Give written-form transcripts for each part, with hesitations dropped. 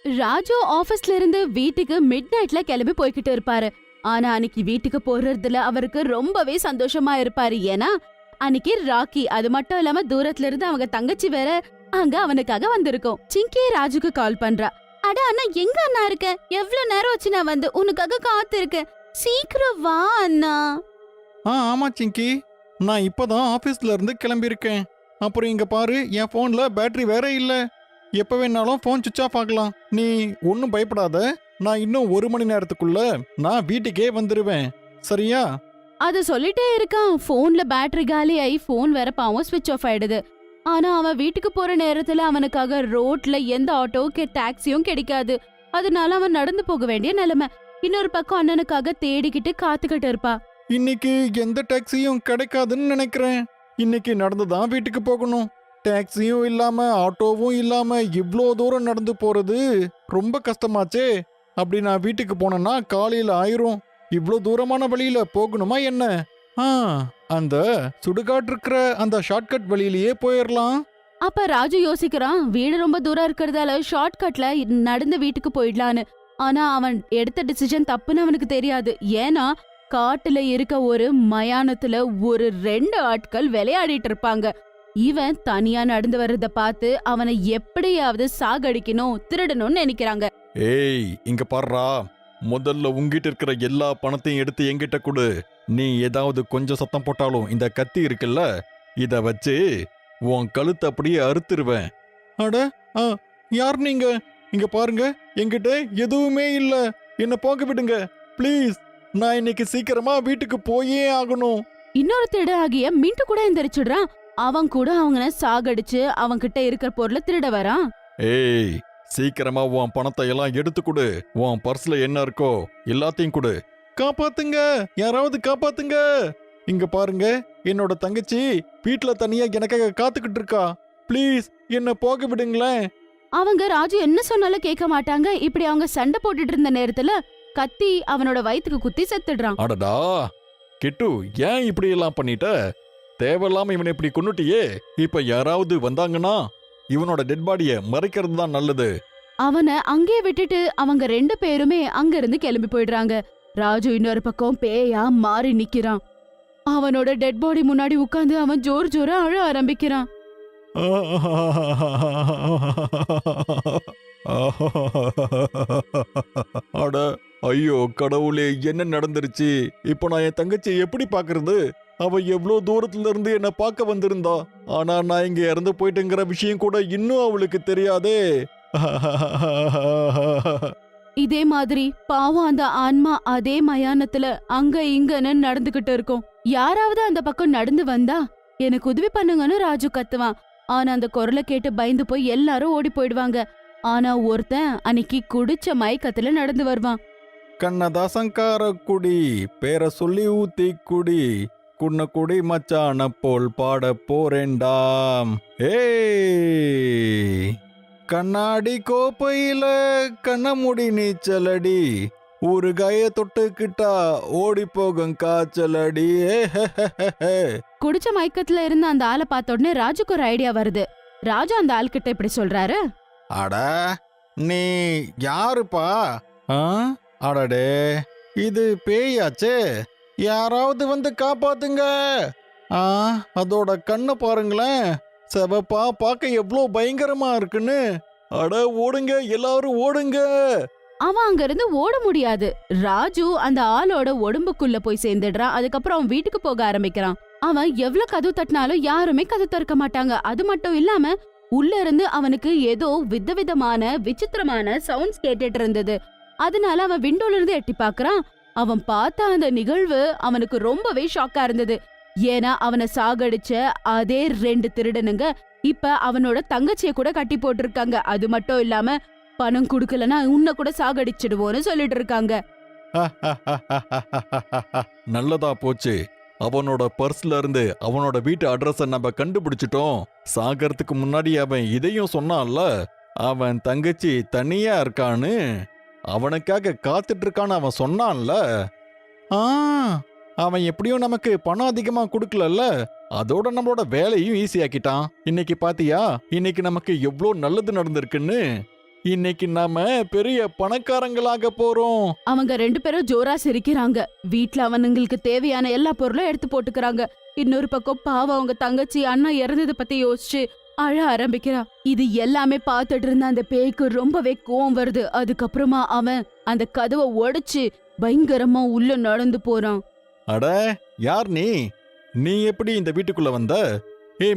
ராஜு ஆபீஸ்ல இருந்து வீட்டுக்கு மிட் நைட்ல கிளம்பி போய்கிட்டு இருப்பாரு. ஆனா அன்னைக்கு வீட்டுக்கு போறதுல அவருக்கு ரொம்பவே சந்தோஷமா இருப்பாரு. ஏன்னா அன்னைக்கு ராக்கி, அது மட்டும் இல்லாம தூரத்துல இருந்து அவங்க தங்கச்சி வேற அங்க அவனுக்காக வந்திருக்கோம். சிங்கி ராஜுக்கு கால் பண்றா. அட அண்ணா, எங்க அண்ணா இருக்க? எவ்வளவு நேரம் ஆச்சு நான் வந்து உனக்காக காத்து இருக்கேன். சீக்கிரம் வா அண்ணா. ஆமா சிங்கி, நான் இப்பதான் ஆபீஸ்ல இருந்து கிளம்பியிருக்கேன். அப்புறம் இங்க பாரு, என் போன்ல பேட்டரி வேற இல்ல. எப்ப வேணாலும் போன் சுவிட்ச் ஆஃப் ஆகலாம். நீ ஒன்னும் பயப்படாத. நான் இன்னும் 1 மணி நேரத்துக்குள்ள நான் வீட்டுக்கே வந்துருவேன், சரியா? அது சொல்லிட்டே இருக்கான். போன்ல பேட்டரி காலி ஆயி போன் வேற பாவம் ஸ்விட்ச் ஆஃப் ஆயிடுது. ஆனா அவன் வீட்டுக்கு போற நேரத்துல அவனுக்காக ரோட்ல எந்த ஆட்டோ டாக்ஸியும் கிடைக்காது. அதனால அவன் நடந்து போக வேண்டிய நிலைமை. இன்னொரு பக்கம் அண்ணனுக்காக தேடிக்கிட்டு காத்துக்கிட்டு இருப்பா. இன்னைக்கு எந்த டாக்ஸியும் கிடைக்காதுன்னு நினைக்கிறேன். இன்னைக்கு நடந்துதான் வீட்டுக்கு போகணும். டாக்ஸியும் இல்லாம ஆட்டோவும் இல்லாம இவ்ளோ தூரம் நடந்து போறது ரொம்ப கஷ்டமாச்சே. அப்படி நான் வீட்டுக்கு போனேன்னா காலையில ஆயிரும். இவ்ளோ தூரமான வழியில போகணுமா என்ன? அந்த சுடுகாட்டு இருக்கிற அந்த ஷார்ட்கட் வழியிலேயே போயிடலாம். அப்ப ராஜு யோசிக்கிறான், வீடு ரொம்ப தூரம் இருக்கிறதால ஷார்ட்கட்ல நடந்து வீட்டுக்கு போயிடலான்னு. ஆனா அவன் எடுத்த டிசிஷன் தப்புன்னு அவனுக்கு தெரியாது. ஏன்னா காட்டுல இருக்க ஒரு மயானத்துல ஒரு 2 ஆட்கள் விளையாடிட்டு இருப்பாங்க. இவன் தனியா நடந்து வர்றத பார்த்து அவனை எப்படியாவது சாகடிக்கணும், திருடணும்னு நினைக்கிறாங்க. ஏய், இங்க பாருடா, முதல்ல உங்ககிட்ட இருக்கிற எல்லா பணத்தையும் எடுத்து என்கிட்ட கொடு. நீ ஏதாவது கொஞ்சம் சத்தம் போட்டாலும் இந்த கத்தி இருக்குல்ல, இத வச்சு உன் கழுத்தை அப்படியே அறுத்துருவேன். அட, யார் நீங்க? இங்க பாருங்க, என்கிட்ட எதுவுமே இல்ல. என்ன போக விடுங்க ப்ளீஸ். நான் இன்னைக்கு சீக்கிரமா வீட்டுக்கு போயே ஆகணும். இன்னொரு திருட ஆகிய மின்ட்டு கூட எந்திரிச்சுடுறான். அவன் கூட அவங்கள சாகடிச்சு அவங்க கிட்ட இருக்கிற பொருளை திருட வரான். ஏய், சீக்கிரமா உன் பணத்தை எல்லாம் எடுத்து கொடு. உன் பர்ஸ்ல என்ன இருக்கோ எல்லாத்தையும் கொடு. காப்பாத்துங்க, யாராவது காப்பாத்துங்க. இங்க பாருங்க, என்னோட தங்கச்சி வீட்டுல தனியா எனக்காக காத்துக்கிட்டு இருக்கா. ப்ளீஸ் என்ன போக விடுங்களேன். அவங்க ராஜு என்ன சொன்னாலும் கேட்க மாட்டாங்க. இப்படி அவங்க சண்டை போட்டுட்டு இருந்த நேரத்துல கத்தி அவனோட வயித்துக்கு குத்தி செத்துடுறான். அடடா கிட்டு, ஏன் இப்படி எல்லாம் பண்ணிட்ட? தேவையில்லாம இவனை இப்படி கொன்னுட்டியே. இப்ப யாராவது வந்தாங்கன்னா இவனோட டெட் பாடிய மறைக்கிறது தான் நல்லது. அவனை அங்கே விட்டுட்டு அவங்க 2 பேருமே அங்க இருந்து கிளம்பி போயிடுறாங்க. ராஜு இன்னொரு பக்கம் பேயா மாறி நிக்கிறான். அவனோட டெட் பாடி முன்னாடி உட்கார்ந்து அவன் ஜோர் ஜோரா அழ ஆரம்பிக்கிறான். அட ஐயோ கடவுளே, என்ன நடந்துருச்சு? இப்ப நான் என் தங்கச்சியை எப்படி பாக்குறது? அவ எவ்வளோ தூரத்துல இருந்து என்ன பார்க்க வந்திருந்தா. ஆனா நான் இங்க இறந்து போயிட்டேங்கிற விஷயம் கூட இன்னும் அவளுக்கு தெரியாதே. இதே மாதிரி பாவம் அந்த ஆன்மா அதே மயானத்துல அங்க இங்கன்னு நடந்துகிட்டு இருக்கும். யாராவது அந்த பக்கம் நடந்து வந்தா எனக்கு உதவி பண்ணுங்கன்னு ராஜு கத்துவான். ஆனா அந்த குரலை கேட்டு பயந்து போய் எல்லாரும் ஓடி போயிடுவாங்க. ஆனா ஒருத்தன் அன்னைக்கு குடிச்ச மயக்கத்துல நடந்து வருவான். கண்ணதாசங்கார குடி பேர சொல்லி ஊத்தி குடி, குன்ன குடி மச்சான போல் பாட போறேண்டாம். ஏய், கண்ணாடி கோப்பையில கண்ணமுடி நீச்சலடி, ஒரு கைய தொட்டுக்கிட்டா ஓடி போகும் காய்ச்சலடி. குடிச்ச மயக்கத்துல இருந்த அந்த ஆளை பார்த்த உடனே ராஜுக்கு ஒரு ஐடியா வருது. ராஜு அந்த ஆள் கிட்ட இப்படி சொல்றாரு. அட, நீ யாருப்பா? அடடே, இது பேயாச்சே. யாராவது வந்து காப்பாத்துங்க. அதோட கண்ணை பாருங்களேன், செவப்பா பார்க்க எவ்வளோ பயங்கரமா இருக்குன்னு. அட ஓடுங்க, எல்லாரும் ஓடுங்க. அவன் அங்க இருந்து ஓட முடியாது. ராஜு அந்த ஆளோட உடம்புக்குள்ள போய் சேர்ந்துடுறான். அதுக்கப்புறம் அவன் வீட்டுக்கு போக ஆரம்பிக்கிறான். அவன் எவ்வளவு கதவு தட்டினாலும் யாருமே கதவு திறக்க மாட்டாங்க. அது மட்டும் இல்லாம உள்ள இருந்து அவனுக்கு ஏதோ விதவிதமான விசித்திரமான சவுண்ட்ஸ் கேட்டுட்டு இருந்தது. அதனால அவன் விண்டோல இருந்து எட்டி பாக்குறான். அவன் பார்த்த அந்த நிகழ்வு அவனுக்கு ரொம்பவே ஷாக்கா இருந்தது. ஏன்னா அவனை சாகடிச்ச அதே 2 திருடனுங்க இப்ப அவனோட தங்கச்சிய கூட கட்டி போட்டிருக்காங்க. அது மட்டும் இல்லாம பணம் குடுக்கலன்னா உன்னை கூட சாகடிச்சிடுவோன்னு சொல்லிட்டு இருக்காங்க. நல்லதா போச்சு. அவனோட பர்ஸ்ல இருந்து அவனோட வீட்டு அட்ரஸ நம்ம கண்டுபிடிச்சிட்டோம். சாகறதுக்கு முன்னாடி அவன் இதையும் சொன்னான்ல, அவன் தங்கச்சி தனியா இருக்கான்னு, அவனுக்காக காத்துட்டு இருக்கான்னு அவன் சொன்னான்ல. அவன் எப்படியும் நமக்கு பணம் அதிகமா கொடுக்கலல்ல, அதோட நம்மளோட வேலையும் ஈஸியாக்கிட்டான். இன்னைக்கு பாத்தியா, இன்னைக்கு நமக்கு எவ்வளோ நல்லது நடந்திருக்குன்னு. இன்னைக்கு நாம பெரிய பணக்காரங்களாக போறோம். அவங்க 2 பேரும் ஜோரா சிரிக்கிறாங்க. வீட்ல அவனுங்களுக்கு தேவையான எல்லா பொருளும் எடுத்து போட்டுக்கறாங்க. இன்னொரு பக்கம் பாவம் அவங்க தங்கச்சி அண்ணா இறந்ததை பத்தி யோசிச்சு அழ ஆரம்பிக்கிறா. இது எல்லாமே பார்த்துட்டு இருந்த அந்த பேய்க்கு ரொம்பவே கோவம் வருது. அதுக்கப்புறமா அவன் அந்த கதவை உடைச்சு பயங்கரமா உள்ள நடந்து போறான். அட, யார் நீ? நீ எப்படி இந்த வீட்டுக்குள்ள வந்த?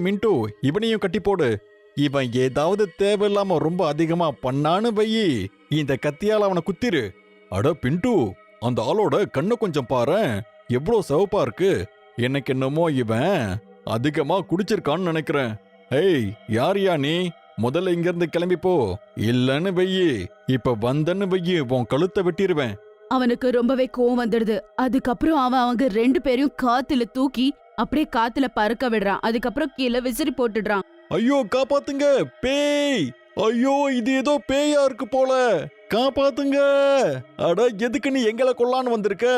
மின்ட்டு, இவனையும் கட்டி போடு. இவன் ஏதாவது தேவையில்லாம ரொம்ப அதிகமா பண்ணான்னு வையி, இந்த கத்தியால அவனை குத்திரு. அட பின்ட்டு, அந்த ஆளோட கண்ணை கொஞ்சம் பாரேன், எவ்வளோ சிவப்பா இருக்கு. எனக்கு என்னமோ இவன் அதிகமா குடிச்சிருக்கான்னு நினைக்கிறேன். யாரியா நீ? முதல்ல இங்க இருந்து கிளம்பி போ. இல்லன்னு வையி, இப்ப வந்தன்னு வையி, உன் கழுத்தை வெட்டிடுவேன். அவனுக்கு ரொம்பவே கோவம் வந்துடுது. அதுக்கப்புறம் அவன் அவங்க 2 பேரையும் காத்துல தூக்கி அப்படியே காத்துல பறக்க விடுறான். அதுக்கப்புறம் கீழே விசிறி போட்டுடுறான். ஐயோ காப்பாத்துங்க, பேய்! ஐயோ, இது ஏதோ பேயா இருக்கு போல, காப்பாத்துங்க! அட, எதுக்கு நீ எங்களை கொல்லான்னு வந்திருக்க?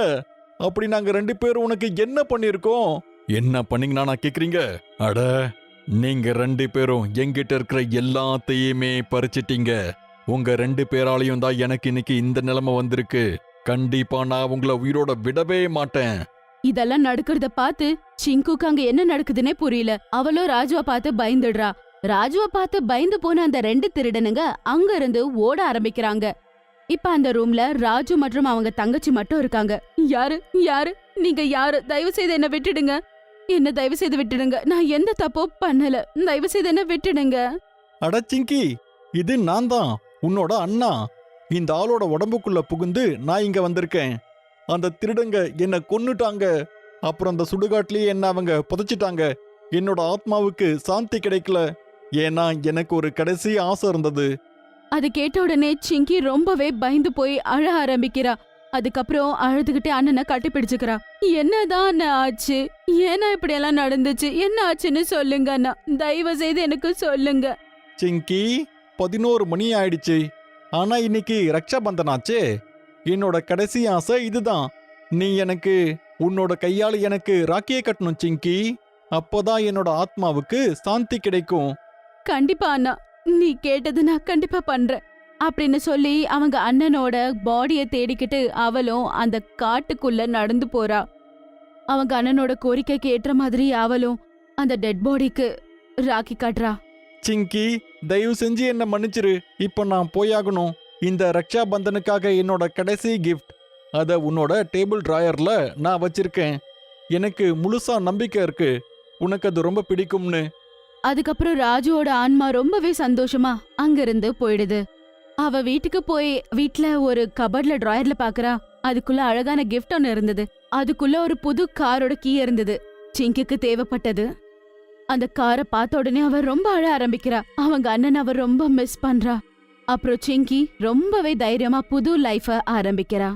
அப்படி நாங்க 2 பேரும் உனக்கு என்ன பண்ணிருக்கோம்? என்ன பண்ணீங்கன்னா நான் கேக்குறீங்க? அட, நீங்க 2 பேரும் எங்கிட்ட இருக்கிற எல்லாத்தையுமே பறிச்சிட்டீங்க. உங்க 2 பேராலையும் தான் எனக்கு இன்னைக்கு இந்த நிலைமை வந்திருக்கு. கண்டிப்பா நான் உங்களை உயிரோட விடவே மாட்டேன். இதெல்லாம் நடக்கிறத பார்த்து சிங்குக்கு அங்க என்ன நடக்குதுன்னே புரியல. அவளும் ராஜுவ பார்த்து பயந்துடுறா. ராஜுவ பார்த்து பயந்து போன அந்த 2 திருடனுங்க அங்க இருந்து ஓட ஆரம்பிக்கிறாங்க. இப்ப அந்த ரூம்ல ராஜு மற்றும் அவங்க தங்கச்சி மட்டும் இருக்காங்க. யாரு யாரு நீங்க யாரு? தயவு செய்து என்ன விட்டுடுங்க. என்ன தயவு செய்து விட்டுடுங்க. நான் எந்த தப்போ பண்ணல. தயவு செய்து என்ன விட்டுடுங்க. அட சிங்கி, இது நான் தான், உன்னோட அண்ணா. இந்த ஆளோட உடம்புக்குள்ள புகுந்து நான் இங்க வந்திருக்கேன். அந்த திருடங்க என்ன கொன்னுட்டாங்க. அப்புறம் அந்த சுடுகாட்லயே என்ன அவங்க புதைச்சிட்டாங்க. என்னோட ஆத்மாவுக்கு சாந்தி கிடைக்கல. ஏன்னா எனக்கு ஒரு கடைசி ஆசை இருந்தது. அது கேட்ட உடனே சிங்கி ரொம்பவே பயந்து போய் அழ ஆரம்பிக்கிறா. அதுக்கப்புறம் அழுதுகிட்டே அண்ணனை கட்டிப்பிடிச்சுக்கிறா. என்னதான் அண்ணா ஆச்சு? ஏன்னா இப்படி எல்லாம் நடந்துச்சு? என்ன ஆச்சுன்னு சொல்லுங்க அண்ணா. தயவு செய்து எனக்கு சொல்லுங்க. சிங்கி, 11 மணி ஆயிடுச்சு. ஆனா இன்னைக்கு ரக்ஷாபந்தன் ஆச்சே. என்னோட கடைசி ஆசை இதுதான். நீ எனக்கு உன்னோட கையால எனக்கு ராக்கியை கட்டணும் சிங்கி. அப்போதான் என்னோட ஆத்மாவுக்கு சாந்தி கிடைக்கும். கண்டிப்பா அண்ணா, நீ கேட்டது நான் கண்டிப்பா பண்றேன் அப்படின்னு சொல்லி அவங்க அண்ணனோட பாடியை தேடிக்கிட்டு அவளும் அந்த காட்டுக்குள்ள நடந்து போறா. அவங்க அண்ணனோட கோரிக்கைக்கு ஏற்ற மாதிரி அவளும் அந்த டெட் பாடிக்கு ராக்கி காட்டுறா. சிங்கி, தயவு செஞ்சு என்ன மன்னிச்சிரு. இப்போ நான் போயாகணும். இந்த ரக்ஷா பந்தனுக்காக என்னோட கடைசி கிஃப்ட், அத உன்னோட டேபிள் டிராயர்ல நான் வச்சிருக்கேன். எனக்கு முழுசா நம்பிக்கை இருக்கு உனக்கு அது ரொம்ப பிடிக்கும்னு. அதுக்கப்புறம் ராஜுவோட ஆன்மா ரொம்பவே சந்தோஷமா அங்கிருந்து போயிடுது. அவ வீட்டுக்கு போய் வீட்ல ஒரு கபர்ட்ல டிராயர்ல பாக்குறா. அதுக்குள்ள அழகான கிஃப்ட் ஒன்னு இருந்தது. அதுக்குள்ள ஒரு புது காரோட கீ இருந்தது. சிங்கிக்கு தேவைப்பட்டது. அந்த காரை பார்த்த உடனே அவ ரொம்ப அழ ஆரம்பிக்கிறா. அவங்க அண்ணன் அவ ரொம்ப மிஸ் பண்றா. அப்புறம் சிங்கி ரொம்பவே தைரியமா புது லைஃப ஆரம்பிக்கிறா.